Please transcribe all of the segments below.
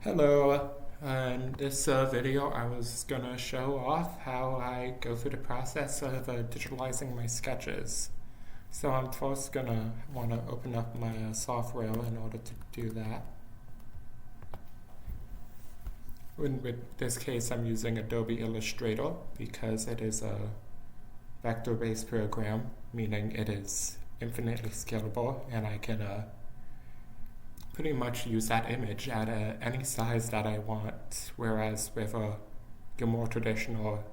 Hello, in this video I was gonna show off how I go through the process of digitalizing my sketches. So I'm first gonna want to open up my software in order to do that. With this case I'm using Adobe Illustrator because it is a vector-based program, meaning it is infinitely scalable and I can pretty much use that image at any size that I want, whereas with a more traditional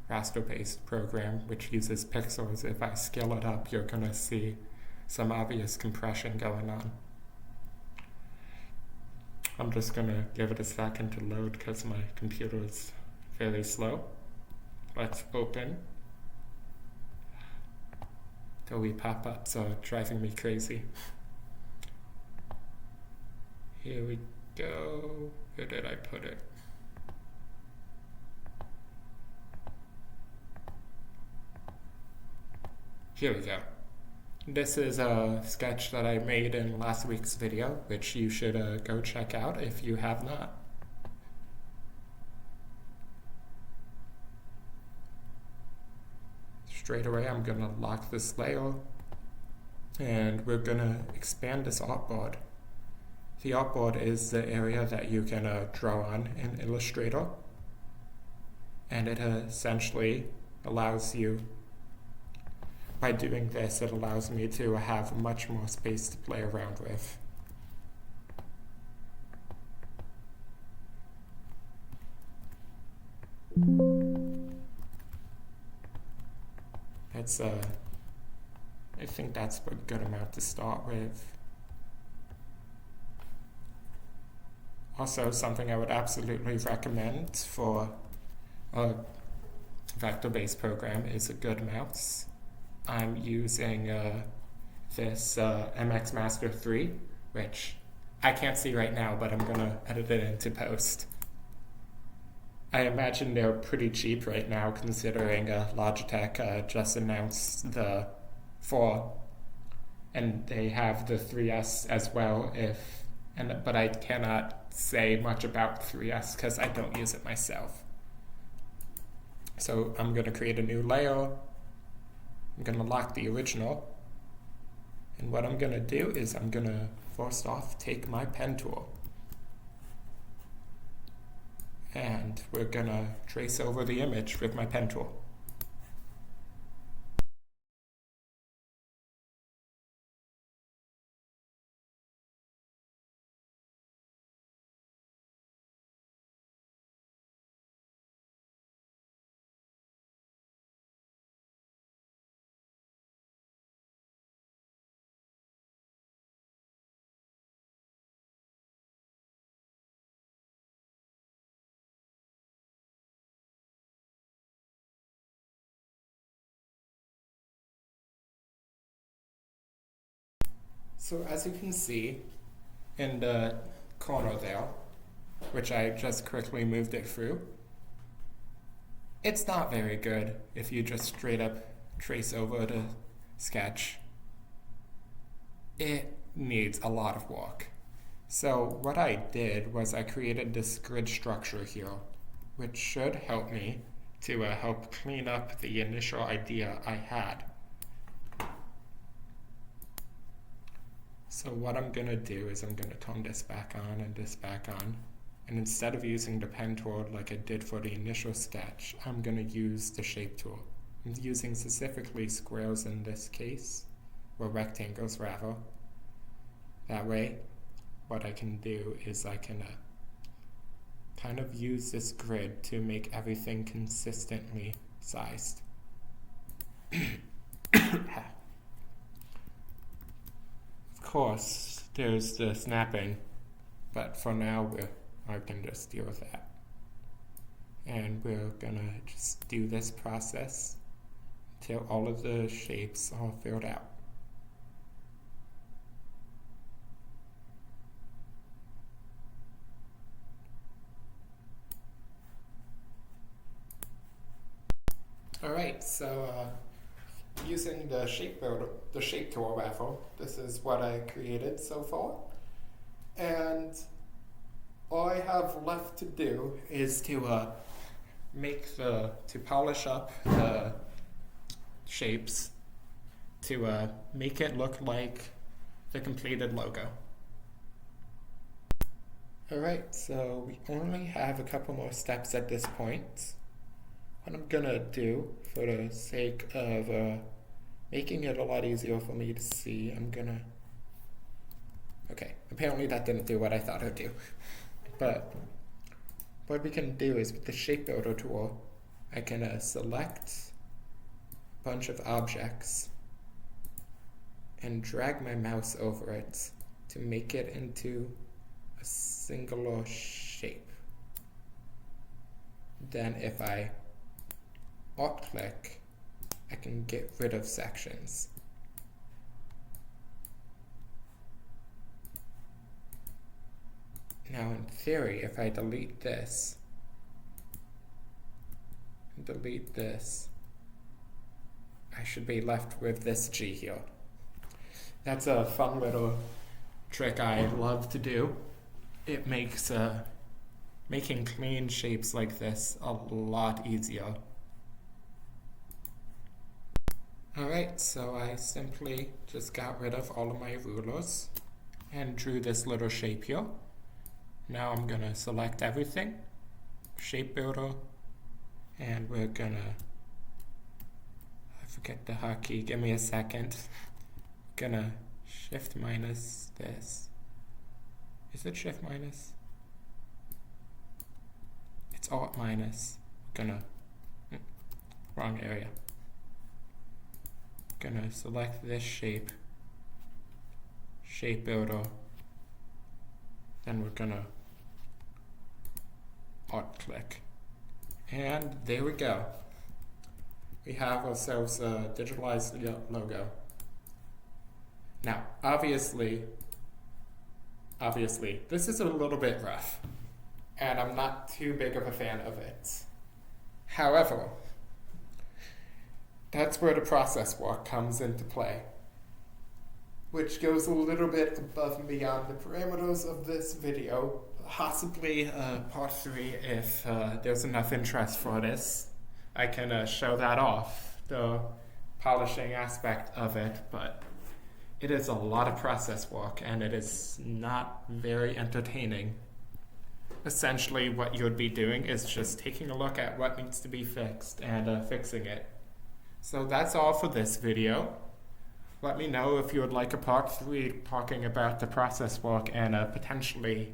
raster-based program, which uses pixels, if I scale it up, you're going to see some obvious compression going on. I'm just going to give it a second to load because my computer is fairly slow. Let's open. Adobe pop-ups are driving me crazy. Here we go. Where did I put it? Here we go. This is a sketch that I made in last week's video, which you should go check out if you have not. Straight away, I'm going to lock this layer, and we're going to expand this artboard. The artboard is the area that you can draw on in Illustrator, and it essentially allows you, by doing this, it allows me to have much more space to play around with. That's I think that's a good amount to start with. Also, something I would absolutely recommend for a vector-based program is a good mouse. I'm using this MX Master 3, which I can't see right now, but I'm going to edit it into post. I imagine they're pretty cheap right now, considering Logitech just announced the 4, and they have the 3S as well. But I cannot say much about 3S because I don't use it myself. So I'm going to create a new layer. I'm going to lock the original. And what I'm going to do is I'm going to first off take my pen tool. And we're going to trace over the image with my pen tool. So as you can see in the corner there, which I just quickly moved it through, it's not very good if you just straight up trace over the sketch. It needs a lot of work. So what I did was I created this grid structure here, which should help me to help clean up the initial idea I had. So what I'm going to do is I'm going to turn this back on and this back on. And instead of using the pen tool like I did for the initial sketch, I'm going to use the shape tool. I'm using specifically squares in this case, or rectangles rather. That way, what I can do is I can kind of use this grid to make everything consistently sized. Of course, there's the snapping, but for now I can just deal with that. And we're gonna just do this process until all of the shapes are filled out. Alright, so using the shape tool rather, this is what I created so far. And I have left to do is to polish up the shapes to make it look like the completed logo. Alright, so we only have a couple more steps at this point. What I'm gonna do, for the sake of making it a lot easier for me to see, okay, apparently that didn't do what I thought it would do. But what we can do is with the Shape Builder tool, I can select a bunch of objects and drag my mouse over it to make it into a singular shape. Then if I alt-click, I can get rid of sections. Now in theory, if I delete this, and delete this, I should be left with this G here. That's a fun little trick I love to do. It makes making clean shapes like this a lot easier. Alright, so I simply just got rid of all of my rulers and drew this little shape here. Now I'm gonna select everything, Shape Builder, and we're gonna, I forget the hotkey, give me a second. Gonna Shift minus this. Is it Shift minus? It's Alt minus. Gonna, wrong area. Gonna select this shape, Shape Builder, then we're gonna Alt click. And there we go. We have ourselves a digitalized logo. Now, obviously, this is a little bit rough, and I'm not too big of a fan of it. However, that's where the process walk comes into play, which goes a little bit above and beyond the parameters of this video. Possibly part 3 if there's enough interest for this. I can show that off, the polishing aspect of it, but it is a lot of process work and it is not very entertaining. Essentially what you would be doing is just taking a look at what needs to be fixed and fixing it. So that's all for this video. Let me know if you would like a part 3 talking about the process work and potentially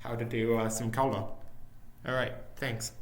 how to do some color. Alright, thanks.